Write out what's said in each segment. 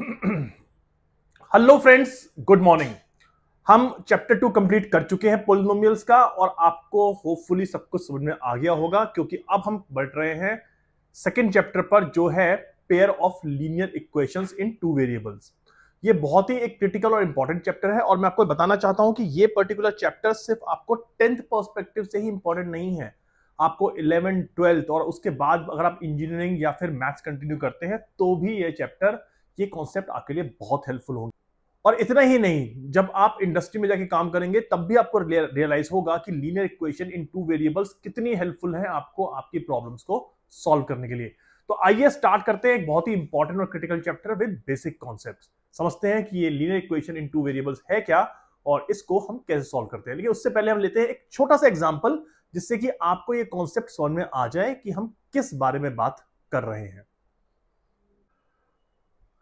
Hello friends, good morning. हम chapter 2 complete कर चुके हैं पॉलिनोमियल्स का, और आपको होपफुली सब कुछ समझ में आ गया होगा, क्योंकि अब हम बढ़ रहे हैं सेकंड चैप्टर पर, जो है pair of linear equations in two variables. ये बहुत ही एक क्रिटिकल और इंपॉर्टेंट चैप्टर है, और मैं आपको बताना चाहता हूं कि ये पर्टिकुलर चैप्टर सिर्फ आपको 10th पर्सपेक्टिव से ही इंपॉर्टेंट नहीं है। आपको 11th 12th और उसके बाद अगर आप इंजीनियरिंग या फिर मैथ्स कंटिन्यू करते हैं तो भी ये चैप्टर, ये कॉन्सेप्ट आपके लिए बहुत हेल्पफुल होंगे। और इतना ही नहीं, जब आप इंडस्ट्री में जाके काम करेंगे तब भी आपको रियलाइज होगा कि linear equation in two variables कितनी हेल्पफुल है आपको आपकी प्रॉब्लम्स को सॉल्व करने के लिए। तो आइए स्टार्ट करते हैं एक बहुत ही इंपॉर्टेंट और critical chapter with basic concepts. समझते हैं कि ये linear equation in two variables है क्या और इसको हम कैसे सॉल्व करते हैं। लेकिन उससे पहले हम लेते हैं एक छोटा सा एग्जांपल, जिससे कि आपको ये कॉन्सेप्ट समझ में आ जाए कि हम किस बारे में बात कर रहे हैं।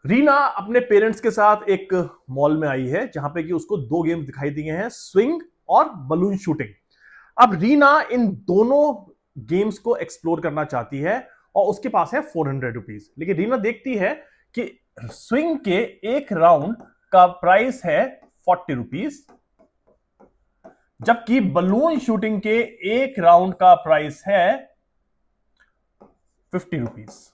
रीना अपने पेरेंट्स के साथ एक मॉल में आई है, जहां पे कि उसको दो गेम्स दिखाई दिए हैं, स्विंग और बलून शूटिंग। अब रीना इन दोनों गेम्स को एक्सप्लोर करना चाहती है और उसके पास है 400 रुपीज। लेकिन रीना देखती है कि स्विंग के एक राउंड का प्राइस है 40 रुपीज, जबकि बलून शूटिंग के एक राउंड का प्राइस है 50 रुपीज।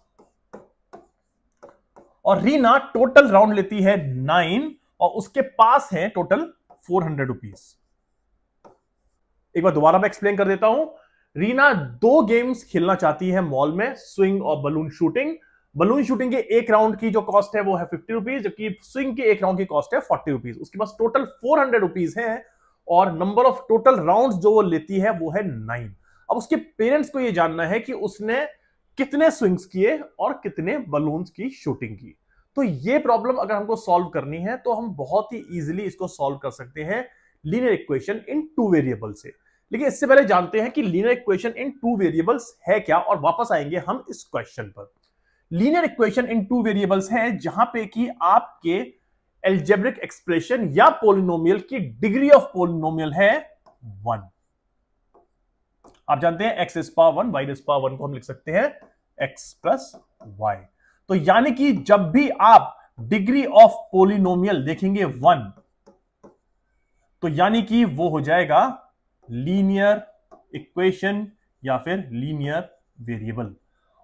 और रीना टोटल राउंड लेती है 9 और उसके पास है टोटल 400 रुपीज। एक बार दोबारा मैं एक्सप्लेन कर देता हूं। रीना दो गेम्स खेलना चाहती है मॉल में, स्विंग और बलून शूटिंग। बलून शूटिंग के एक राउंड की जो कॉस्ट है वो है 50 रुपीज, जबकि स्विंग के एक राउंड की कॉस्ट है 40 रुपीज। उसके पास टोटल 400 रुपीज है और नंबर ऑफ टोटल राउंड्स जो वो लेती है वो है 9। अब उसके पेरेंट्स को यह जानना है कि उसने कितने स्विंग्स किए और कितने बलून्स की शूटिंग की। तो ये प्रॉब्लम अगर हमको सॉल्व करनी है तो हम बहुत ही इजीली इसको सॉल्व कर सकते हैं linear equation in two variable से। लेकिन इससे पहले जानते हैं कि linear equation in two variables है क्या, और वापस आएंगे हम इस क्वेश्चन पर। Linear equation in two variables है जहां पे कि आपके एल्जेब्रिक एक्सप्रेशन या पोलिनोमियल की डिग्री ऑफ पोलिनोमियल है 1। आप जानते हैं x is power 1, y is power 1 को हम लिख सकते हैं x प्लस y। तो यानी कि जब भी आप डिग्री ऑफ पोलिनोमियल देखेंगे 1, तो यानी कि वो हो जाएगा लीनियर इक्वेशन या फिर लीनियर वेरिएबल।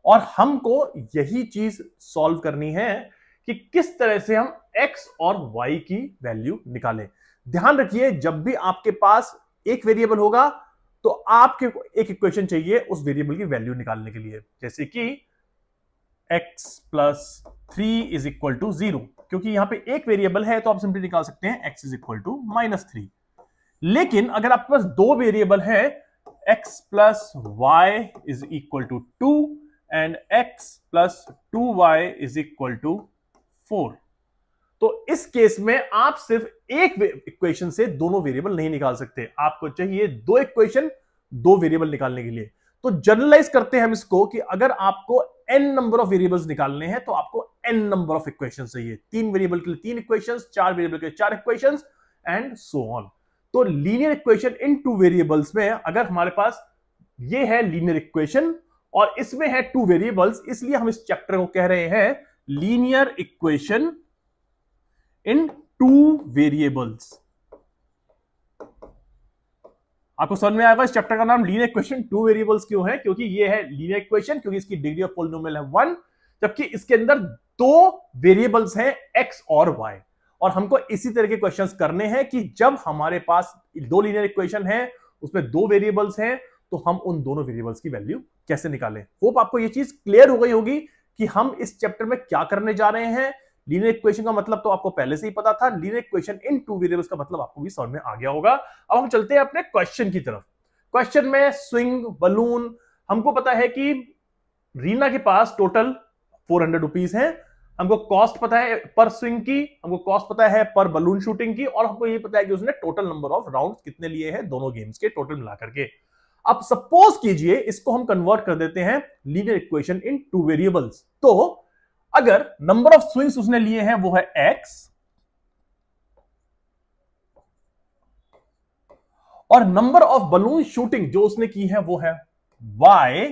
और हमको यही चीज सॉल्व करनी है कि किस तरह से हम x और y की वैल्यू निकालें। ध्यान रखिए, जब भी आपके पास एक वेरिएबल होगा तो आपके एक इक्वेशन चाहिए उस वेरिएबल की वैल्यू निकालने के लिए, जैसे कि x plus 3 is equal to 0। क्योंकि यहां पे एक वेरिएबल है तो आप सिंपली निकाल सकते हैं x इज इक्वल टू -3। लेकिन अगर आपके पास दो वेरिएबल है, x plus y is equal to 2 and x plus 2y is equal to 4, तो इस केस में आप सिर्फ एक इक्वेशन से दोनों वेरिएबल नहीं निकाल सकते। आपको चाहिए दो इक्वेशन दो वेरिएबल निकालने के लिए। तो जनरलाइज करते हैं हम इसको कि अगर आपको n नंबर ऑफ वेरिएबल्स निकालने हैं तो आपको n नंबर ऑफ इक्वेशंस चाहिए। 3 वेरिएबल के लिए 3 इक्वेशंस, 4 वेरिएबल के लिए 4 इक्वेशंस एंड सो ऑन। तो linear equation in two variables में अगर हमारे पास ये है लीनियर इक्वेशन और इसमें है 2 वेरिएबल्स, इसलिए हम इस चैप्टर को कह रहे हैं linear equation in two variables. आपको समझ में आएगा इस चैप्टर का नाम लीनियर इक्वेशन टू वेरिएबल्स क्यों है, क्योंकि ये है लीनियर इक्वेशन, क्योंकि इसकी डिग्री ऑफ पॉलिनोमियल है 1, जबकि इसके अंदर दो वेरिएबल्स हैं x और y। और हमको इसी तरह के क्वेश्चंस करने हैं कि जब हमारे पास दो लीनियर इक्वेशन है, उसमें दो वेरिएबल्स हैं, तो हम उन दोनों वेरिएबल्स की वैल्यू कैसे निकालें। होप आपको ये चीज क्लियर हो गई होगी कि हम इस चैप्टर में क्या करने जा रहे हैं। लीनियर इक्वेशन का मतलब तो आपको पहले से ही पता था, linear equation in two variables का मतलब आपको भी समझ में आ गया होगा। अब हम चलते हैं अपने क्वेश्चन की तरफ। क्वेश्चन में स्विंग, बलून, हमको पता है कि रीना के पास टोटल 400 रुपीज है। हमको कॉस्ट पता है पर स्विंग की, हमको कॉस्ट पता है पर बलून शूटिंग की, और हमको ये पता है कि उसने टोटल नंबर ऑफ राउंड्स कितने लिए हैं दोनों गेम्स के टोटल मिलाकर के। अब सपोज कीजिए इसको हम कन्वर्ट कर देते हैं linear equation in two variables. तो अगर नंबर ऑफ स्विंग्स उसने लिए हैं वो है x और नंबर ऑफ बलून शूटिंग जो उसने की है वो है y,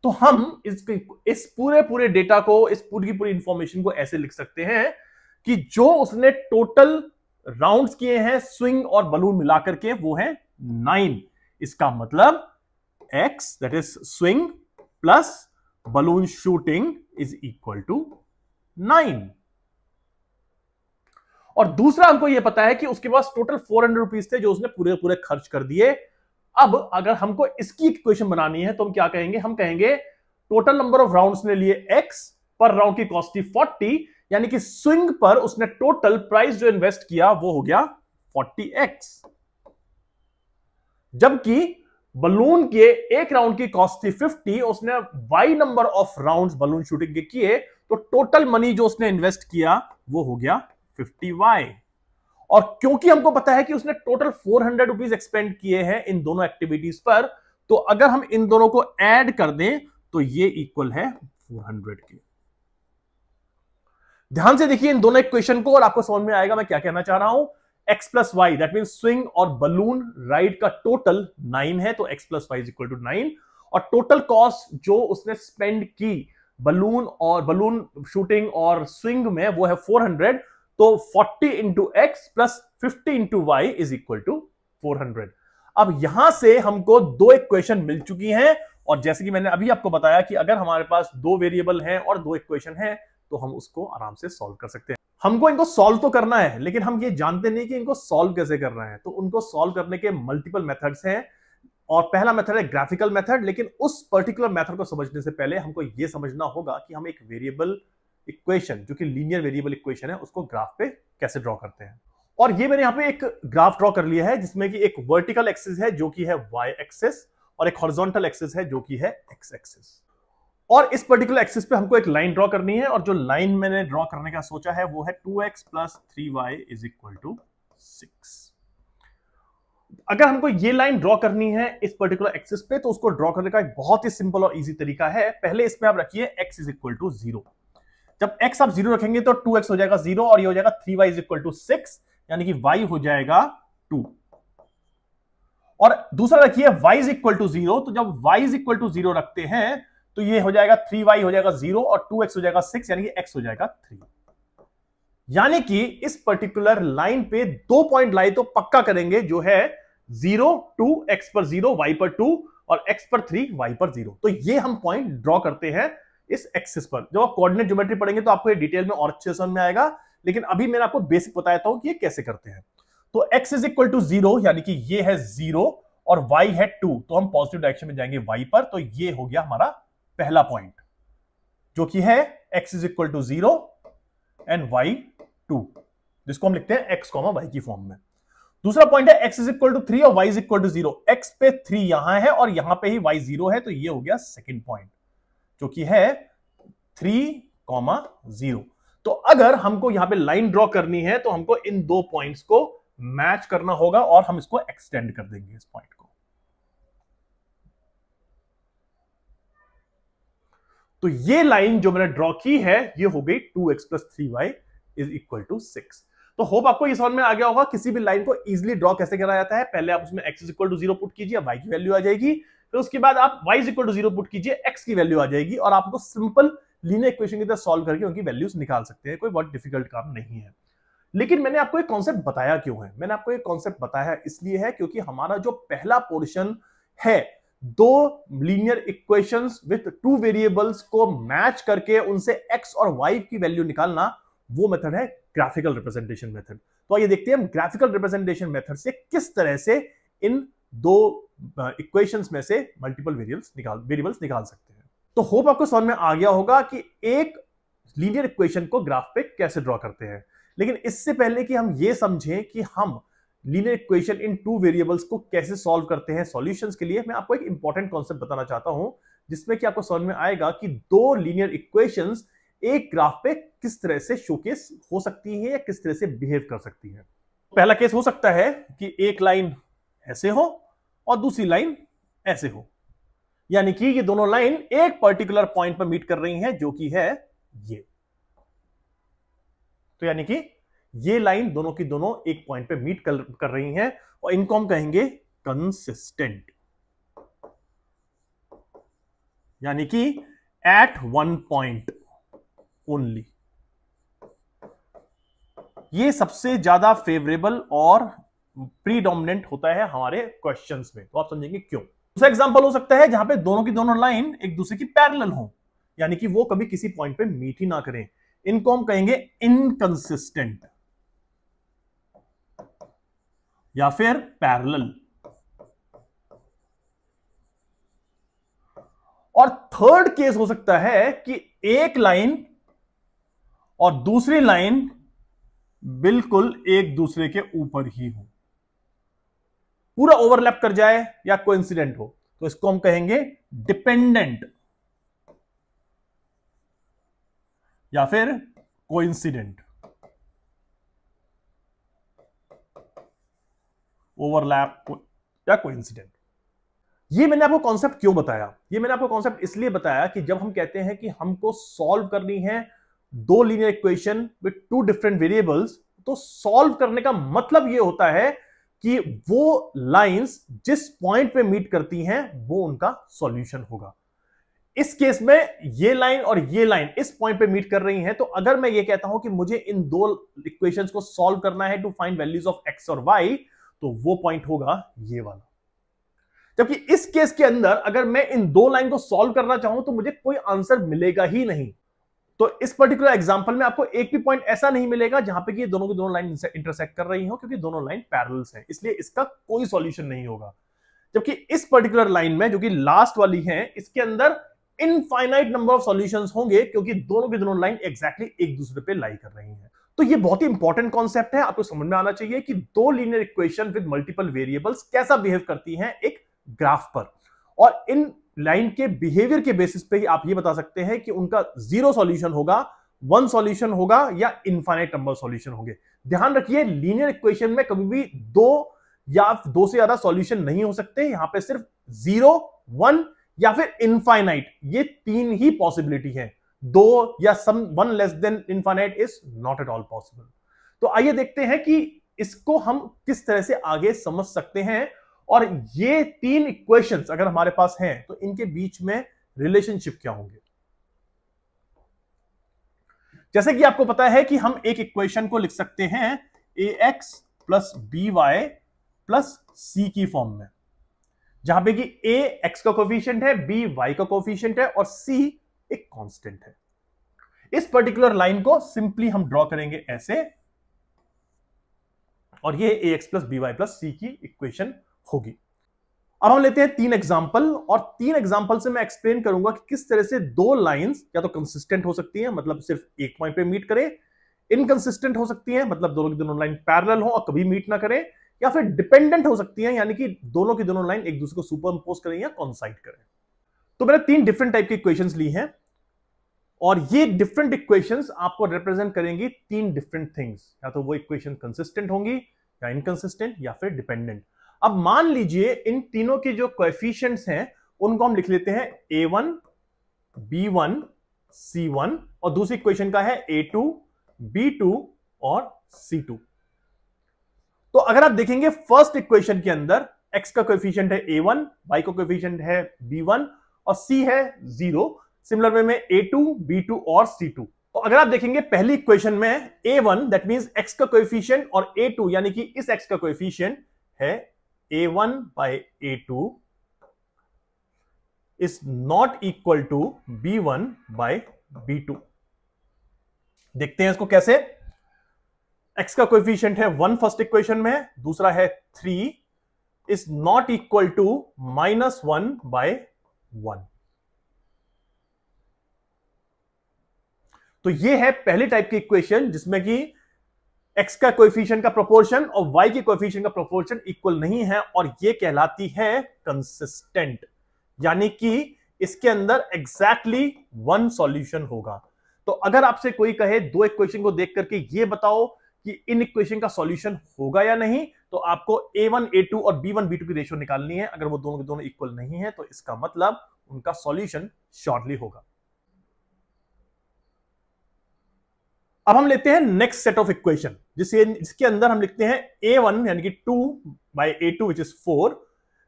तो हम इस पूरे डेटा को, इस पूरी की पूरी इंफॉर्मेशन को ऐसे लिख सकते हैं कि जो उसने टोटल राउंड्स किए हैं स्विंग और बलून मिलाकर के वो है 9। इसका मतलब x that is swing plus balloon shooting is equal to 9। और दूसरा हमको यह पता है कि उसके पास टोटल 400 रुपीज थे जो उसने पूरे पूरे खर्च कर दिए। अब अगर हमको इसकी इक्वेशन बनानी है तो हम क्या कहेंगे, हम कहेंगे टोटल नंबर ऑफ राउंड्स ने लिए x, पर राउंड की कॉस्ट थी 40, यानी कि स्विंग पर उसने टोटल प्राइस जो इन्वेस्ट किया वो हो गया 40x। जबकि बलून के एक राउंड की कॉस्ट थी 50, उसने y number of rounds balloon shooting के किए, तो टोटल मनी जो उसने इन्वेस्ट किया वो हो गया 50y। और क्योंकि हमको पता है कि उसने टोटल 400 रुपीज एक्सपेंड किए हैं इन दोनों एक्टिविटीज पर, तो अगर हम इन दोनों को ऐड कर दें तो ये इक्वल है 400 के। ध्यान से देखिए इन दोनों इक्वेशन को और आपको समझ में आएगा मैं क्या कहना चाह रहा हूं। x plus y that mean swing और बलून राइड का टोटल 9 है, तो x plus y is equal to 9। और टोटल कॉस्ट जो उसने स्पेंड की बलून शूटिंग और स्विंग में वो है 400, तो 40 into x plus 50 into y is equal to 400। अब यहां से हमको दो इक्वेशन मिल चुकी हैं, और जैसे कि मैंने अभी आपको बताया कि अगर हमारे पास दो वेरिएबल हैं और दो इक्वेशन हैं तो हम उसको आराम से सॉल्व कर सकते हैं। हमको इनको सॉल्व तो करना है, लेकिन हम ये जानते नहीं कि इनको सॉल्व कैसे करना है। तो उनको सॉल्व करने के मल्टीपल मेथड्स हैं, और पहला मेथड है ग्राफिकल मेथड। लेकिन उस पर्टिकुलर मेथड को समझने से पहले हमको यह समझना होगा कि हम एक वेरिएबल इक्वेशन जो कि लीनियर वेरिएबल इक्वेशन है उसको ग्राफ पे कैसे ड्रॉ करते हैं। और ये मैंने यहां पे एक ग्राफ ड्रॉ कर लिया है जिसमें कि एक वर्टिकल एक्सिस है जो कि है y एक्सिस, और एक हॉरिजॉन्टल एक्सिस है जो कि है x एक्सिस। और इस पर्टिकुलर एक्सिस पे हमको एक लाइन ड्रॉ करनी है, और जो लाइन मैंने ड्रॉ करने का सोचा है वो है 2x plus 3y is equal to 6। अगर हमको ये लाइन ड्रॉ करनी है इस पर्टिकुलर एक्सिस पे तो उसको ड्रॉ करने का एक बहुत ही सिंपल और इजी तरीका है। पहले इसमें आप रखिए x इज इक्वल टू 0। जब x आप 0 रखेंगे तो 2x हो जाएगा 0 और ये हो जाएगा 3y इज इक्वल टू 6, यानी कि y हो जाएगा 2। और दूसरा रखिए y इज इक्वल टू 0, तो जब y इज इक्वल टू 0 रखते हैं तो ये हो जाएगा 3y हो जाएगा 0 और 2x हो जाएगा 6, यानी कि x हो जाएगा 3। यानी कि इस पर्टिकुलर लाइन पे दो पॉइंट लाई तो पक्का करेंगे, जो है 0 2, x पर 0 y पर 2 और x पर 3 y पर 0। तो ये हम पॉइंट ड्रॉ करते हैं इस एक्सिस पर। जब आप कोऑर्डिनेट ज्योमेट्री पढ़ेंगे तो आपको ये डिटेल में और अच्छे समझ में आएगा, लेकिन अभी मैंने आपको बेसिक बताया हूं कि ये कैसे करते हैं। तो x इज इक्वल टू 0, यानी कि ये है 0 और y है 2, तो हम पॉजिटिव डायरेक्शन में जाएंगे y पर। तो ये हो गया हमारा पहला पॉइंट जो कि है x is equal to 0 and y 2, जिसको हम लिखते हैं x, y की फॉर्म में। दूसरा पॉइंट है x इज इक्वल टू 3 और y is equal to 0। x पे 3 यहां है और यहां पे ही y 0 है, तो ये हो गया सेकंड पॉइंट जो कि है 3, 0। तो अगर हमको यहां पे लाइन ड्रॉ करनी है तो हमको इन दो पॉइंट्स को मैच करना होगा और हम इसको एक्सटेंड कर देंगे इस पॉइंट को। तो ये लाइन जो मैंने ड्रॉ की है ये हो गई 2x plus 3y is equal to 6। तो होप आपको ये समझ में आ गया होगा किसी भी लाइन को इजीली ड्रॉ कैसे करा जाता है। पहले आप उसमें x is equal to 0 put कीजिए, y की वैल्यू आ जाएगी। फिर उसके बाद आप y is equal to 0 put कीजिए, x की वैल्यू आ जाएगी, और आपको सिंपल लीनियर इक्वेशन की तरह सॉल्व करके उनकी वैल्यूज निकाल सकते हैं। कोई बहुत डिफिकल्ट काम नहीं है। लेकिन मैंने आपको एक कॉन्सेप्ट बताया क्यों है? मैंने आपको एक कॉन्सेप्ट बताया इसलिए है क्योंकि हमारा जो पहला पोर्शन है, दो linear equations with two variables को मैच करके उनसे x और y की वैल्यू निकालना, वो मेथड है ग्राफिकल रिप्रेजेंटेशन मेथड। तो आइए देखते हैं हम ग्राफिकल रिप्रेजेंटेशन मेथड से किस तरह से इन दो इक्वेशंस में से मल्टीपल वेरिएबल्स निकाल सकते हैं। तो होप आपको समझ में आ गया होगा कि एक लीनियर इक्वेशन को ग्राफ पे कैसे ड्रॉ करते हैं। लेकिन इससे पहले कि हम ये समझें कि हम linear equation in two variables को कैसे सॉल्व करते हैं सॉल्यूशंस के लिए, मैं आपको एक इंपॉर्टेंट कॉन्सेप्ट बताना चाहता हूं जिसमें कि आपको समझ में आएगा कि दो लीनियर इक्वेशंस एक ग्राफ पे किस तरह से शोकेस हो सकती है या किस तरह से बिहेव कर सकती है। पहला केस हो सकता है कि एक लाइन ऐसे हो और दूसरी लाइन ऐसे हो, यानी कि ये दोनों लाइन एक पर्टिकुलर पॉइंट पर मीट कर रही हैं जो कि है ये। तो यानी कि ये लाइन दोनों की दोनों एक पॉइंट पे मीट कर रही हैं और इनको हम कहेंगे कंसिस्टेंट, यानी कि एट वन पॉइंट ओनली। ये सबसे ज्यादा फेवरेबल और प्रीडोमिनेंट होता है हमारे क्वेश्चंस में। तो आप समझेंगे क्यों। दूसरा एग्जांपल हो सकता है जहां पे दोनों की दोनों लाइन एक दूसरे की पैरेलल हो, यानी कि वो कभी किसी पॉइंट पे मीट ही ना करें। इनको हम कहेंगे इनकंसिस्टेंट या फिर पैरेलल। और थर्ड केस हो सकता है कि एक लाइन और दूसरी लाइन बिल्कुल एक दूसरे के ऊपर ही हो, पूरा ओवरलैप कर जाए या कोइंसिडेंट हो, तो इसको हम कहेंगे डिपेंडेंट या फिर कोइंसिडेंट। ओवरलैप या कोइंसिडेंट। ये मैंने आपको कॉन्सेप्ट क्यों बताया? ये मैंने आपको कॉन्सेप्ट इसलिए बताया कि जब हम कहते हैं कि हमको सॉल्व करनी है दो linear equation with two different variables, तो सॉल्व करने का मतलब ये होता है कि वो लाइंस जिस पॉइंट पे मीट करती हैं वो उनका सॉल्यूशन होगा। इस केस में ये लाइन और ये लाइन इस पॉइंट पे मीट कर रही हैं, तो अगर मैं ये कहता हूं कि मुझे इन दो इक्वेशंस को सॉल्व करना है to find values of x और वाई, तो वो पॉइंट होगा ये वाला। जबकि इस केस के अंदर अगर मैं इन दो लाइन को सॉल्व करना चाहूं तो मुझे कोई आंसर मिलेगा ही नहीं। तो इस पर्टिकुलर एग्जांपल में आपको एक भी पॉइंट ऐसा नहीं मिलेगा जहां पे कि ये दोनों की दोनों लाइन इंटरसेक्ट कर रही हो, क्योंकि दोनों लाइन पैरेलल्स हैं, इसलिए इसका कोई सॉल्यूशन नहीं होगा। जबकि इस पर्टिकुलर लाइन में जो कि लास्ट वाली है, इसके अंदर इनफाइनाइट नंबर ऑफ सॉल्यूशंस होंगे, क्योंकि दोनों की दोनों लाइन एग्जैक्टली एक दूसरे पे लाई कर रही हैं। तो ये बहुत ही इंपॉर्टेंट कॉन्सेप्ट है, आपको समझ में आना चाहिए कि दो linear equation with multiple variables कैसा बिहेव करती हैं एक ग्राफ पर, और इन लाइन के बिहेवियर के बेसिस पे ही आप ये बता सकते हैं कि उनका जीरो सॉल्यूशन होगा, वन सॉल्यूशन होगा या इनफाइनाइट नंबर सॉल्यूशन होंगे। ध्यान रखिए, लीनियर इक्वेशन में कभी भी दो या दो से ज्यादा सॉल्यूशन नहीं हो सकते। यहां पे सिर्फ 0, 1 या फिर इनफाइनाइट, ये तीन ही पॉसिबिलिटी है। दो या some one less than infinite is not at all possible. तो आइए देखते हैं कि इसको हम किस तरह से आगे समझ सकते हैं, और ये तीन इक्वेशंस अगर हमारे पास हैं तो इनके बीच में रिलेशनशिप क्या होंगे। जैसे कि आपको पता है कि हम एक इक्वेशन को लिख सकते हैं ax plus by plus c की फॉर्म में, जहां पे कि a x का कोफिशिएंट है, b y का कोफिशिएंट है और c एक कांस्टेंट है। इस पर्टिकुलर लाइन को सिंपली हम ड्रॉ करेंगे ऐसे, और ये ax plus by plus c की इक्वेशन होगी। अब हम लेते हैं तीन एग्जांपल, और तीन एग्जांपल से मैं एक्सप्लेन करूंगा कि किस तरह से दो लाइंस या तो कंसिस्टेंट हो सकती हैं, मतलब सिर्फ एक पॉइंट पे मीट करें, इनकंसिस्टेंट हो सकती हैं, मतलब दोनों की दोनों लाइन पैरेलल हो और कभी मीट ना करें, या फिर डिपेंडेंट हो सकती हैं, यानी कि दोनों की दोनों लाइन एक दूसरे को सुपरइंपोज करें या कॉन्साइड करें। तो मैंने तीन डिफरेंट टाइप की इक्वेशंस ली हैं, और ये डिफरेंट इक्वेशंस आपको रिप्रेजेंट करेंगी तीन डिफरेंट थिंग्स। या तो वो इक्वेशन कंसिस्टेंट होंगी, या इनकंसिस्टेंट, या फिर डिपेंडेंट। अब मान लीजिए इन तीनों के जो कोएफिशिएंट्स हैं उनको हम लिख लेते हैं a1, b1, c1, और दूसरी इक्वेशन का है a2, b2 और c2। तो अगर आप देखेंगे फर्स्ट इक्वेशन के अंदर x का कोएफिशिएंट है a1, y का कोएफिशिएंट है b1 और c है 0। सिमिलर वे में a2, b2 और c2। तो अगर आप देखेंगे पहली इक्वेशन में a1 दैट मींस x का कोएफिशिएंट और a2 यानी कि इस x का कोएफिशिएंट है a1 by a2 is not equal to b1 by b2। देखते हैं इसको कैसे। x का कोएफिशिएंट है 1 फर्स्ट इक्वेशन में, दूसरा है 3 is not equal to -1 by 1। तो ये है पहली टाइप की इक्वेशन जिसमें कि x का कोएफिशिएंट का प्रोपोर्शन और y के कोएफिशिएंट का प्रोपोर्शन इक्वल नहीं है, और ये कहलाती है कंसिस्टेंट, यानी कि इसके अंदर एग्जैक्टली वन सॉल्यूशन होगा। तो अगर आपसे कोई कहे दो इक्वेशन को देख करके ये बताओ कि इन इक्वेशन का सॉल्यूशन होगा या नहीं, तो आपको a1, a2 और b1, b2 की रेशियो निकालनी है। अगर वो दोनों के दोनों इक्वल नहीं है तो इसका मतलब उनका सॉल्यूशन शॉर्टली होगा। अब हम लेते हैं नेक्स्ट सेट ऑफ इक्वेशन, जिसके अंदर हम लिखते हैं a1 यानी कि 2 by a2 which is 4,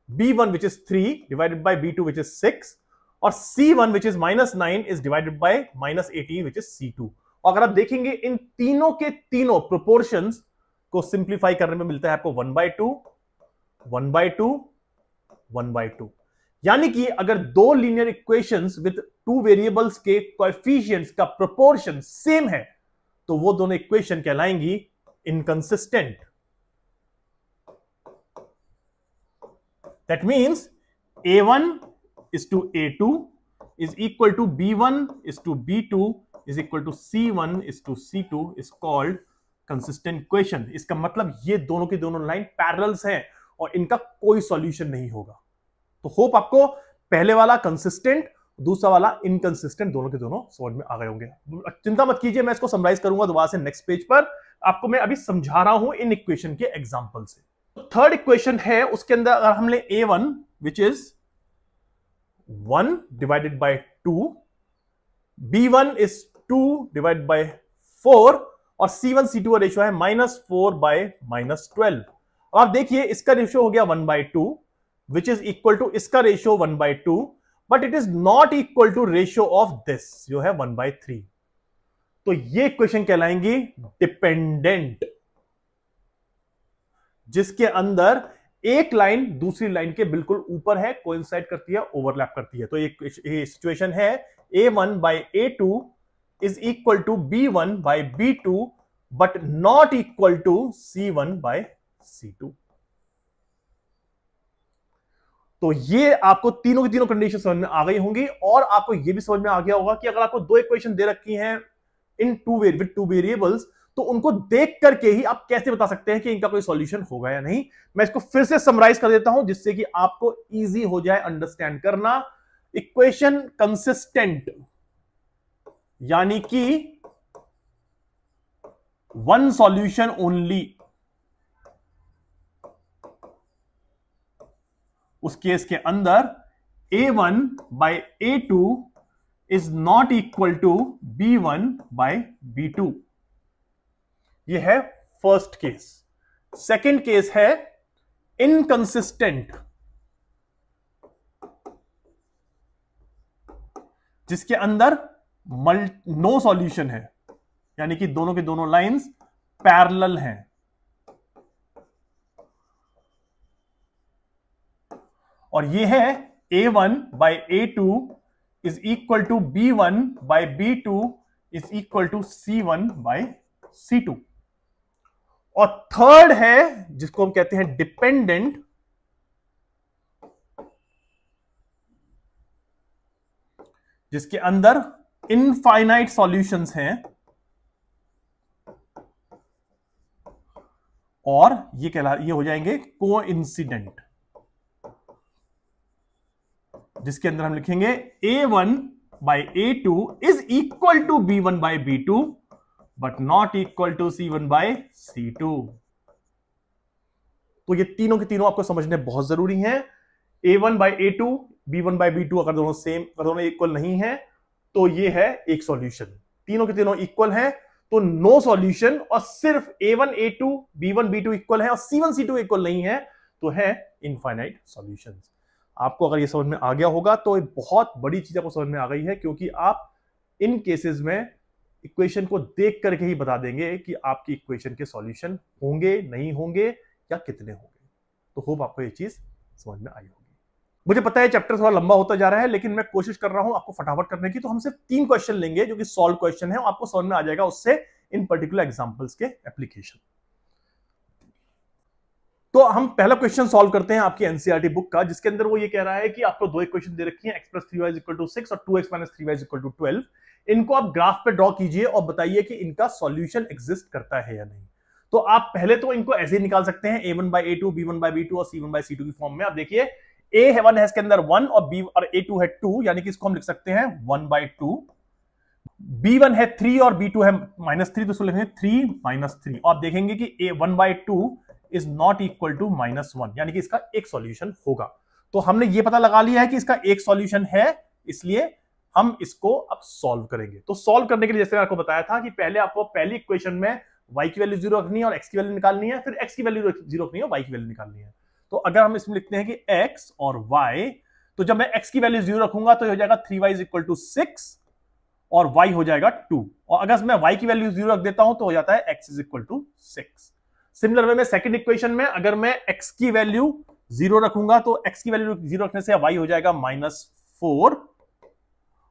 b1 which is 3 divided by b2 which is 6, और c1 which is -9 is divided by -18 which is c2। और अगर आप देखेंगे इन तीनों के तीनों प्रोपोर्शंस को सिंप्लीफाई करने में मिलता है आपको 1/2, 1/2, 1/2। यानी कि अगर दो linear equations with two variables के कोएफिशिएंट्स का प्रोपोर्शन सेम है तो वो दोनों इक्वेशन कहलाएंगी inconsistent. That means A1 is to A2 is equal to B1 is to B2 is equal to C1 is to C2 is called consistent equation। इसका मतलब ये दोनों की दोनों लाइन पैरेलल्स हैं और इनका कोई सॉल्यूशन नहीं होगा। तो होप आपको पहले वाला कंसिस्टेंट, दूसरा वाला इनकंसिस्टेंट दोनों के दोनों समझ में आ गए होंगे। चिंता मत कीजिए, मैं इसको समराइज करूंगा दोबारा से नेक्स्ट पेज पर। आपको मैं अभी समझा रहा हूं इन इक्वेशन के एग्जांपल से। तो थर्ड इक्वेशन है, उसके अंदर अगर हम ले A1 which is 1 divided by 2, B1 is 2 divided by 4 और C1 C2 का रेशियो है -4 by -12। अब आप देखिए इसका रेशियो हो गया 1/2 विच इज इक्वल टू इसका ratio 1/2, but it is not equal to ratio of this जो है 1/3। तो ये इक्वेशन कहलाएंगी डिपेंडेंट, जिसके अंदर एक लाइन दूसरी लाइन के बिल्कुल ऊपर है, कोइंसाइड करती है, ओवरलैप करती है। तो ये सिचुएशन है A1/A2 is equal to B1/B2 but not equal to C1/C2। तो ये आपको तीनों की तीनों कंडीशन समझ में आ गई होंगी और आपको ये भी समझ में आ गया होगा कि अगर आपको दो इक्वेशन दे रखी हैं इन टू वेरिएबल्स तो उनको देख करके ही आप कैसे बता सकते हैं कि इनका कोई सॉल्यूशन होगा या नहीं। मैं इसको फिर से समराइज कर देता हूं जिससे कि आपको इजी हो जाए अंडरस्टैंड करना। इक्वेशन कंसिस्टेंट यानी कि वन सॉल्यूशन ओनली, उस केस के अंदर A1/A2 is not equal to B1/B2। यह है फर्स्ट केस। सेकंड केस है इनकंसिस्टेंट, जिसके अंदर नो सॉल्यूशन है, यानी कि दोनों के दोनों लाइंस पैरेलल हैं। और यह है A1/A2 is equal to B1/B2 is equal to C1/C2। और थर्ड है जिसको हम कहते हैं डिपेंडेंट, जिसके अंदर इनफाइनाइट सॉल्यूशंस हैं और ये हो जाएंगे कोइंसिडेंट, जिसके अंदर हम लिखेंगे A1/A2 is equal to B1/B2 but not equal to C1/C2। तो ये तीनों के तीनों आपको समझने बहुत जरूरी हैं। A1/A2, B1/B2 अगर दोनों सेम, अगर दोनों इक्वल नहीं है तो ये है एक सॉल्यूशन। तीनों के तीनों इक्वल हैं तो नो सॉल्यूशन, और सिर्फ A1/A2, B1/B2 इक्वल है और C1/C2 इक्वल नहीं है तो है इनफाइनाइट सॉल्यूशंस। आपको अगर ये समझ में आ गया होगा तो बहुत बड़ी चीज आपको समझ में आ गई है, क्योंकि आप इन केसेस में इक्वेशन को देख करके ही बता देंगे कि आपकी इक्वेशन के सॉल्यूशन होंगे, नहीं होंगे या कितने होंगे। तो होप आपको ये चीज समझ में आई होगी। मुझे पता है चैप्टर थोड़ा लंबा होता जा रहा है, लेकिन मैं कोशिश कर रहा हूं आपको फटाफट करने की। तो हम सिर्फ 3 क्वेश्चन लेंगे जो कि सॉल्व क्वेश्चन है, आपको समझ में आ जाएगा उससे इन पर्टिकुलर एग्जांपल्स के एप्लीकेशन। तो हम पहला क्वेश्चन सॉल्व करते हैं आपकी एनसीईआरटी बुक का, जिसके अंदर वो ये कह रहा है कि आपको दो इक्वेशन दे रखी है, x + 3y = 6 और 2x - 3y = 12। इनको आप ग्राफ पे ड्रॉ कीजिए और बताइए कि इनका सॉल्यूशन एग्जिस्ट करता है या नहीं। तो आप पहले तो इनको ऐसे ही निकाल सकते हैं, A1/A2, B1/B2 और C1/C2 की फॉर्म में। आप देखिए A1 है इसके अंदर 1 और B और A2 है 2, यानी कि इसको हम लिख सकते हैं 1/2। B1 है 3 और B2 है -3, तो इसको लिखेंगे 3 - 3। और आप देखेंगे कि A1/2 is not equal to -1, यानी कि इसका एक सॉल्यूशन होगा। तो हमने ये पता लगा लिया है कि इसका एक सॉल्यूशन है, इसलिए हम इसको अब सॉल्व करेंगे। तो सॉल्व करने के लिए जैसे मैं आपको बताया था कि पहले आपको पहली इक्वेशन में y की वैल्यू 0 रखनी है और x की वैल्यू निकालनी है, फिर x की वैल्यू 0 रखनी है और y की वैल्यू निकालनी है। तो अगर हम इसमें लिखते हैं कि x और y, तो जब मैं x की वैल्यू 0 रखूंगा तो हो जाएगा 3y = 6 और y हो जाएगा 2। और अगर मैं y की वैल्यू 0 रख देता हूं तो हो जाता है x is equal to 6। Similar way में सेकंड इक्वेशन में अगर मैं x की वैल्यू 0 रखूंगा तो x की वैल्यू 0 रखने से y हो जाएगा -4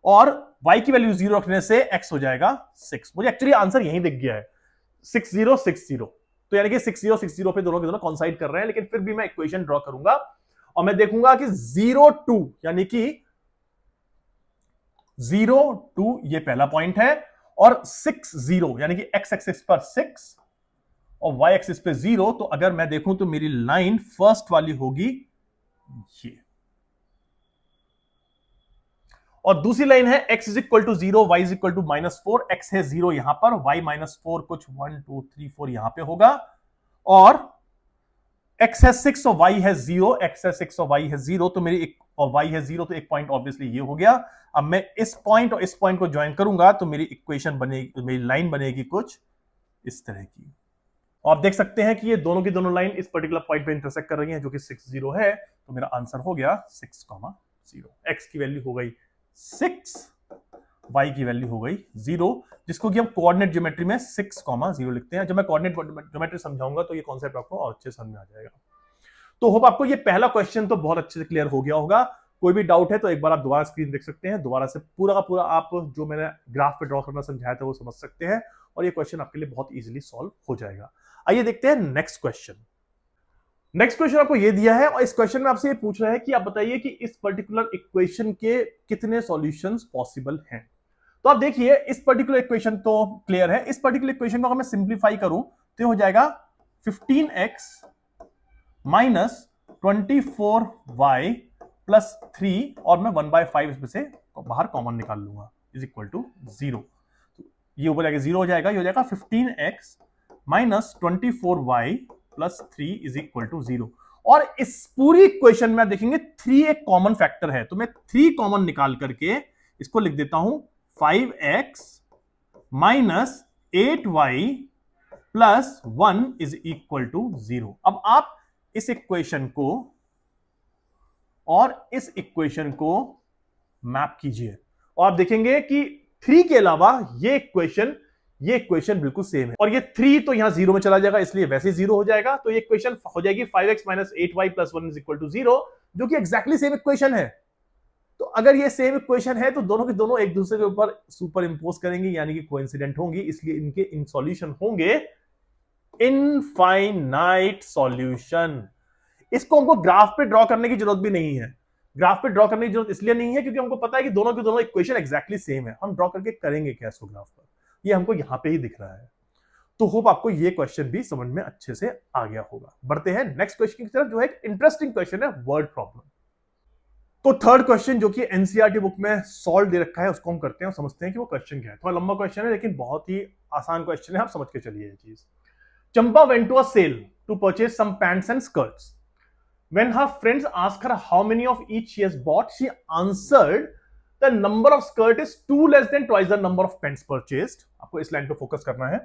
और y की वैल्यू 0 रखने से x हो जाएगा 6। मुझे एक्चुअली आंसर यहीं दिख गया है 6060। तो यानी कि 6060 पे दोनों के दोनों कॉन्साइड कर रहे हैं, लेकिन फिर भी मैं इक्वेशन ड्रॉ करूंगा और मैं देखूंगा कि 0 2 यानी कि 0 2 ये पहला पॉइंट है और 6 0 यानी कि x एक्सिस पर 6 और y एक्सिस पे 0। तो अगर मैं देखूं तो मेरी लाइन फर्स्ट वाली होगी ये और दूसरी लाइन है x is equal to 0 y is equal to -4। x है 0 यहां पर, y -4 कुछ 1 2 3 4 यहां पे होगा और x है 6 और y है 0। x है 6 और y है 0 तो मेरी एक और y है 0 तो एक पॉइंट ऑब्वियसली ये हो गया। अब मैं इस पॉइंट और इस पॉइंट को ज्वाइन करूंगा तो मेरी इक्वेशन बनेगी, मेरी लाइन बनेगी कुछ इस तरह की। और आप देख सकते हैं कि ये दोनों की दोनों लाइन इस पर्टिकुलर पॉइंट पे इंटरसेक्ट कर रही हैं जो कि 6 0 है। तो मेरा आंसर हो गया 6,0। x की वैल्यू हो गई 6, y की वैल्यू हो गई 0, जिसको कि हम कोऑर्डिनेट ज्योमेट्री में 6,0 लिखते हैं। जब मैं कोऑर्डिनेट ज्योमेट्री समझाऊंगा तो ये कॉन्सेप्ट आपको और अच्छे समझ में आ जाएगा। तो होप आपको ये पहला क्वेश्चन तो बहुत अच्छे से क्लियर हो गया होगा। कोई भी डाउट है तो एक बार आप दोबारा स्क्रीन देख सकते हैं, दोबारा से पूरा का पूरा आप जो मैंने ग्राफ पे ड्रॉ करना समझाया था वो समझ सकते हैं और ये क्वेश्चन आपके लिए बहुत इजीली सॉल्व हो जाएगा। आइए देखते हैं नेक्स्ट क्वेश्चन। नेक्स्ट क्वेश्चन आपको ये दिया है और इस क्वेश्चन में आपसे ये पूछ रहा है कि आप बताइए कि इस पर्टिकुलर इक्वेशन के कितने सॉल्यूशंस पॉसिबल हैं। तो आप देखिए इस पर्टिकुलर इक्वेशन तो क्लियर है। इस पर्टिकुलर इक्वेशन को अगर मैं सिंप्लीफाई करूं तो हो जाएगा 15x माइनस 24y प्लस 3 और मैं 1/5 इसमें से बाहर कॉमन निकाल लूंगा इज इक्वल टू 0। ये ऊपर जाके 0 हो जाएगा, ये हो जाएगा 15x minus 24y plus 3 is equal to 0। और इस पूरी इक्वेशन में देखेंगे 3 एक कॉमन फैक्टर है तो मैं 3 कॉमन निकाल करके इसको लिख देता हूं 5x minus 8y plus 1 is equal to 0। अब आप इस इक्वेशन को और इस इक्वेशन को मैप कीजिए और आप देखेंगे कि 3 के अलावा ये इक्वेशन बिल्कुल सेम है और ये 3 तो यहां 0 में चला जाएगा इसलिए वैसे 0 हो जाएगा। तो ये इक्वेशन हो जाएगी 5x minus 8y plus 1 is equal to 0, जो कि एग्जैक्टली सेम इक्वेशन है। तो अगर ये सेम इक्वेशन है तो दोनों के दोनों एक दूसरे के ऊपर सुपर इंपोज करेंगे यानी कि कोइंसिडेंट होंगी, इसलिए इनके इन सॉल्यूशन होंगे इनफाइनाइट सॉल्यूशन। इसको हमको ग्राफ पे ड्रॉ करने की जरूरत भी नहीं है। ग्राफ पे ड्रॉ करने की जरूरत इसलिए नहीं है क्योंकि हमको पता है कि दोनों के दोनों इक्वेशन एग्जैक्टली सेम है। हम ड्रॉ करके करेंगे क्या इसको ग्राफ पर, ये हमको यहां पे ही दिख रहा है। तो होप आपको ये क्वेश्चन भी समझ में अच्छे से आ गया होगा। बढ़ते हैं नेक्स्ट क्वेश्चन की तरफ जो है एक इंटरेस्टिंग क्वेश्चन है, वर्ड प्रॉब्लम। तो थर्ड क्वेश्चन जो कि एनसीईआरटी बुक में सॉल्व दे रखा है उसको हम करते हैं और समझते हैं कि वो क्वेश्चन क्या है। थोड़ा लंबा क्वेश्चन है लेकिन बहुत ही आसान क्वेश्चन है, आप समझ के चलिए ये चीज। Champa went to a sale to purchase some pants and skirts. When her friends asked her how many of each she has bought, she answered the number of skirt is 2 less than twice the number of pants purchased. आपको इस line पे focus करना है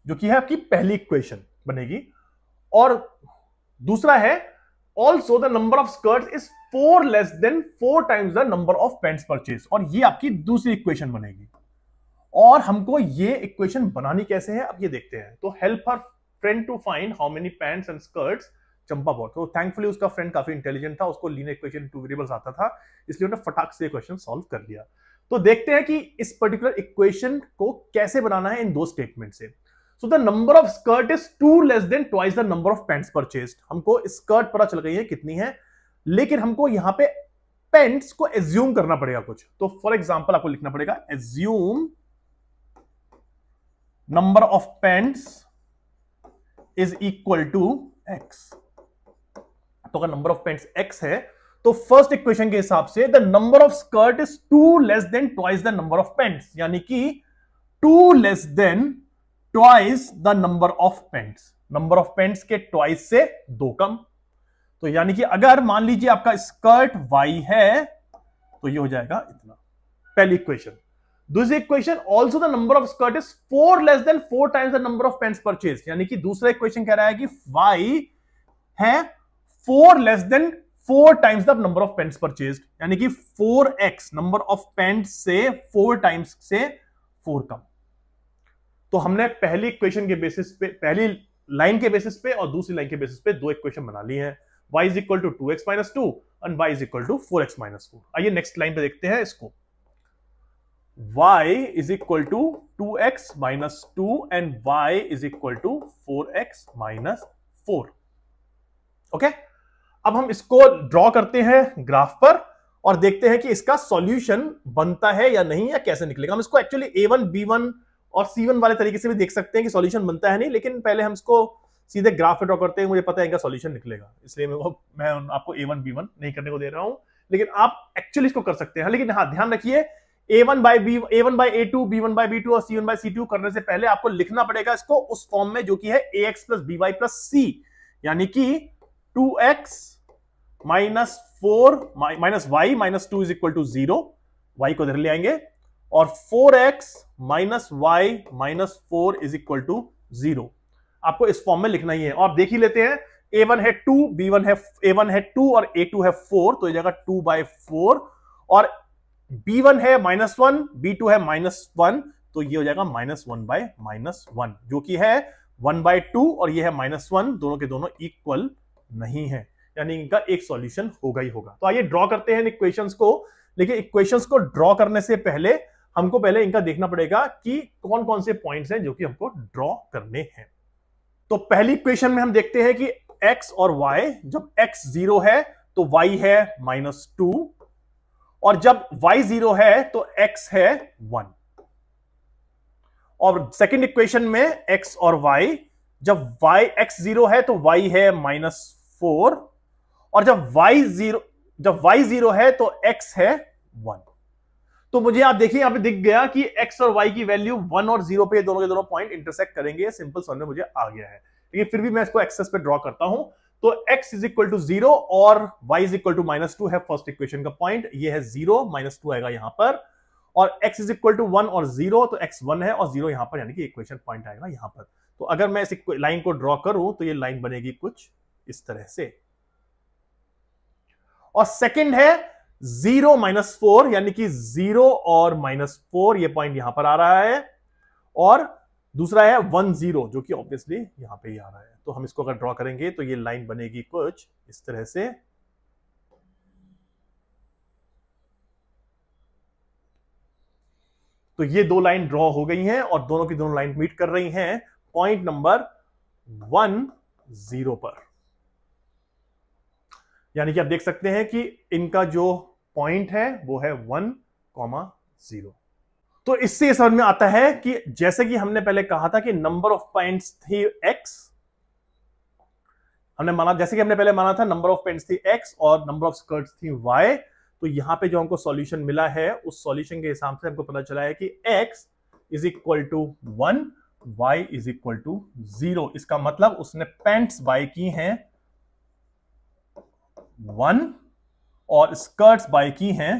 जो कि है आपकी पहली इक्वेशन बनेगी। और दूसरा है also the number of skirts is 4 less than 4 times the number of pants purchased, और ये आपकी दूसरी इक्वेशन बनेगी। और हमको ये इक्वेशन बनानी कैसे है अब ये देखते हैं। तो help her friend to find how many pants and skirts Champa bought. तो थैंकफुली उसका फ्रेंड काफी इंटेलिजेंट था, उसको लीनियर इक्वेशन 2 वेरिएबल्स आता था, इसलिए उन्होंने फटाक से क्वेश्चन सॉल्व कर लिया। तो देखते हैं कि इस पर्टिकुलर इक्वेशन को कैसे बनाना है इन दो स्टेटमेंट से। So the number of skirt is 2 less than twice the number of pants purchased. हमको स्कर्ट पता चल गई है कितनी है, लेकिन हमको यहां पे पैंट्स को एज्यूम करना पड़ेगा कुछ। तो फॉर एग्जांपल आपको लिखना पड़ेगा assume number of pants is equal to x। तो अगर नंबर ऑफ पैंट्स x है तो फर्स्ट इक्वेशन के हिसाब से the number of skirt is 2 less than twice the number of pants, यानी कि 2 less than twice the number of pants. Number of pants के ट्वाइस से 2 कम। तो यानी कि अगर मान लीजिए आपका स्कर्ट y है तो ये हो जाएगा इतना, पहली इक्वेशन। दूसरी equation also the number of skirt is 4 less than 4 times the number of pants purchase, यानी कि दूसरा इक्वेशन कह रहा है कि y है 4 less than 4 times the number of paints purchased, यानी कि 4x नंबर ऑफ पेंट्स से 4 टाइम्स से 4 कम। तो हमने पहली इक्वेशन के बेसिस पे, पहली लाइन के बेसिस पे और दूसरी लाइन के बेसिस पे दो इक्वेशन बना ली हैं। y is equal to 2x minus 2 and y is equal to 4x minus 4। आइए नेक्स्ट लाइन पे देखते हैं इसको। y is equal to 2x minus 2 and y is equal to 4x minus 4। Okay, अब हम इसको ड्रॉ करते हैं ग्राफ पर और देखते हैं कि इसका सॉल्यूशन बनता है या नहीं, या कैसे निकलेगा। हम इसको एक्चुअली a1 b1 और c1 वाले तरीके से भी देख सकते हैं कि सॉल्यूशन बनता है नहीं, लेकिन पहले हम इसको सीधे ग्राफ पे ड्रॉ करते हैं। मुझे पता है इनका सॉल्यूशन निकलेगा, इसलिए मैं आपको a1 b1 नहीं करने को दे रहा हूं, लेकिन आप एक्चुअली इसको कर सकते हैं। लेकिन हाँ, ध्यान रखिए a1 by a2, b1 by b2 और c1 by c2 करने से पहले आपको लिखना पड़ेगा इसको उस फॉर्म में जो कि है ax plus by plus c, यानी कि 2x minus 4 minus y minus 2 is equal to 0, y को इधर ले आएंगे, और 4x minus y minus 4 is equal to 0। आपको इस फॉर्म में लिखना ही है। और आप देख ही लेते हैं, a1 है 2, b1 है a1 है 2 और a2 है 4, तो ये जगह 2 by 4, और b1 है माइनस 1, b2 है माइनस 1, तो ये हो जाएगा माइनस 1 by माइनस 1, जो कि है 1 by 2, और ये है माइनस 1, दोनों के दोनों इक्वल नहीं है, यानी इनका एक सॉल्यूशन होगा ही होगा। तो आइए ड्रॉ करते हैं इन इक्वेशंस को। लेकिन इक्वेशंस को ड्रॉ करने से पहले हमको पहले इनका देखना पड़ेगा कि कौन कौन से पॉइंट्स हैं जो कि हमको ड्रॉ करने हैं। तो पहली इक्वेशन में हम देखते हैं कि x और y, जब x 0 है तो y है माइनस 2, और जब y 0 है तो x है 1। और सेकेंड इक्वेशन में x और y, जब x 0 है तो y है माइनस 4, और जब y 0 है तो x है 1। तो मुझे आप देखिए यहां पे दिख गया कि x और y की वैल्यू 1 और 0 पे दोनों के दोनों पॉइंट इंटरसेक्ट करेंगे। सिंपल समझ में मुझे आ गया है, लेकिन फिर भी मैं इसको एक्सेस पे ड्रॉ करता हूं। तो x इज इक्वल टू 0 और y is equal to minus 2 है फर्स्ट इक्वेशन का पॉइंट, ये है 0, माइनस 2 आएगा यहां पर, और x इज इक्वल टू 1 और 0, तो x 1 है और 0 यहां पर, यानी कि इक्वेशन पॉइंट आएगा यहां पर। तो अगर मैं इस लाइन को ड्रॉ करूं तो ये लाइन बनेगी कुछ इस तरह से। और सेकंड है 0 माइनस 4, यानी कि 0 और माइनस 4, ये पॉइंट यहां पर आ रहा है, और दूसरा है 1 0, जो कि ऑब्वियसली यहां पे ही आ रहा है। तो हम इसको अगर ड्रॉ करेंगे तो ये लाइन बनेगी कुछ इस तरह से। तो ये दो लाइन ड्रॉ हो गई हैं और दोनों की दोनों लाइन मीट कर रही हैं पॉइंट नंबर 1 0 पर। यानी कि आप देख सकते हैं कि इनका जो पॉइंट है वो है 1, 0। तो इससे यह समझ में आता है कि जैसे कि हमने पहले कहा था कि नंबर ऑफ पॉइंट्स थी x, जैसे कि हमने पहले माना था नंबर ऑफ पॉइंट्स थी x और नंबर ऑफ स्कर्ट्स थी y, तो यहां पे जो हमको सॉल्यूशन मिला है उस सॉल्यूशन के हिसाब से हमको पता चला है कि x is equal to 1, y is equal to 0। इसका मतलब उसने पैंट्स बाय की हैं 1 और स्कर्ट्स बाय की हैं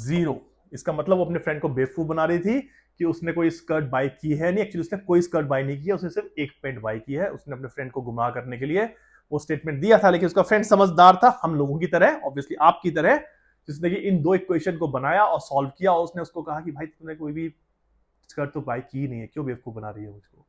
0। इसका मतलब वो अपने फ्रेंड को बेवकूफ बना रही थी कि उसने कोई स्कर्ट बाय की है। नहीं, एक्चुअली उसने कोई स्कर्ट बाय नहीं किया, उसने सिर्फ एक पैंट बाय की है। उसने अपने फ्रेंड को गुमराह करने के लिए वो स्टेटमेंट दिया था, लेकिन उसका फ्रेंड समझदार था, हम लोगों की तरह, ऑब्वियसली आपकी तरह, जिसने कि इन दो इक्वेशन को बनाया और सॉल्व किया, और उसने उसको कहा कि भाई तुमने कोई भी स्कर्ट तो बाय की नहीं है, क्यों बेवकूफ बना रही है मुझको।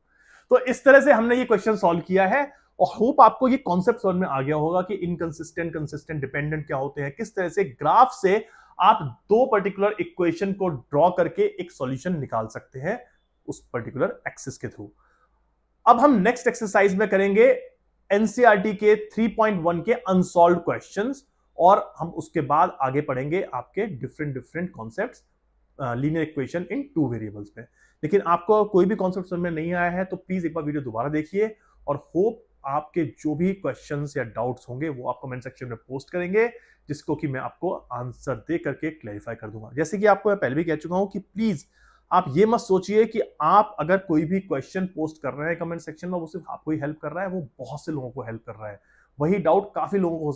तो इस तरह से हमने ये क्वेश्चन सॉल्व किया है, और होप आपको ये कॉन्सेप्ट समझ में आ गया होगा कि इनकंसिस्टेंट, कंसिस्टेंट, डिपेंडेंट क्या होते हैं, किस तरह से ग्राफ से आप दो पर्टिकुलर इक्वेशन को ड्रॉ करके एक सॉल्यूशन निकाल सकते हैं उस पर्टिकुलर एक्सिस के थ्रू। अब हम नेक्स्ट एक्सरसाइज में करेंगे एनसीईआरटी के 3.1 के अनसॉल्व्ड क्वेश्चंस, और हम उसके बाद आगे पढ़ेंगे आपके different concepts, linear equation in 2 variables में। लेकिन आपको कोई भी कॉन्सेप्ट समझ में नहीं आया है तो प्लीज एक बार वीडियो दोबारा देखिए, और होप आपके जो भी क्वेश्चंस या डाउट्स होंगे वो आप कमेंट सेक्शन में पोस्ट करेंगे, जिसको कि मैं आपको आंसर दे करके क्लैरिफाई कर दूंगा। जैसे कि आपको मैं पहले भी कह चुका हूं कि प्लीज आप ये मत सोचिए कि आप अगर कोई भी क्वेश्चन पोस्ट कर रहे हैं कमेंट सेक्शन में वो सिर्फ आपको ही हेल्प कर रहा है, वो बहुत से लोगों को हेल्प कर रहा है। वही डाउट काफी लोगों को हो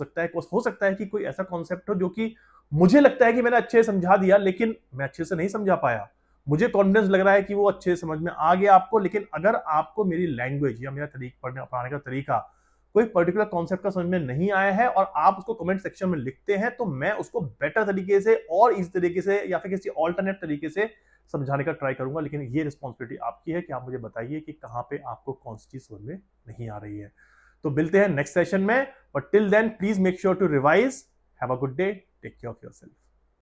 सकता है कि कोई ऐसा कॉन्सेप्ट हो जो कि मुझे लगता है कि मैंने अच्छे से समझा दिया, लेकिन मैं अच्छे से नहीं समझा पाया। मुझे कॉन्फिडेंस लग रहा है कि वो अच्छे से समझ में आ गया आपको, लेकिन अगर आपको मेरी लैंग्वेज या मेरा पढ़ने का तरीका कोई पर्टिकुलर कॉन्सेप्ट का समझ में नहीं आया है और आप उसको कमेंट सेक्शन में लिखते हैं, तो मैं उसको बेटर तरीके से और इस तरीके से या फिर किसी ऑल्टरनेट तरीके से समझाने का ट्राई करूंगा। लेकिन ये रिस्पॉन्सिबिलिटी आपकी है कि आप मुझे बताइए कि कहां पे आपको कौन सी चीज समझ में नहीं आ रही है। तो मिलते हैं नेक्स्ट सेशन में, but till then please make sure to revise. Have a good day, take care of yourself.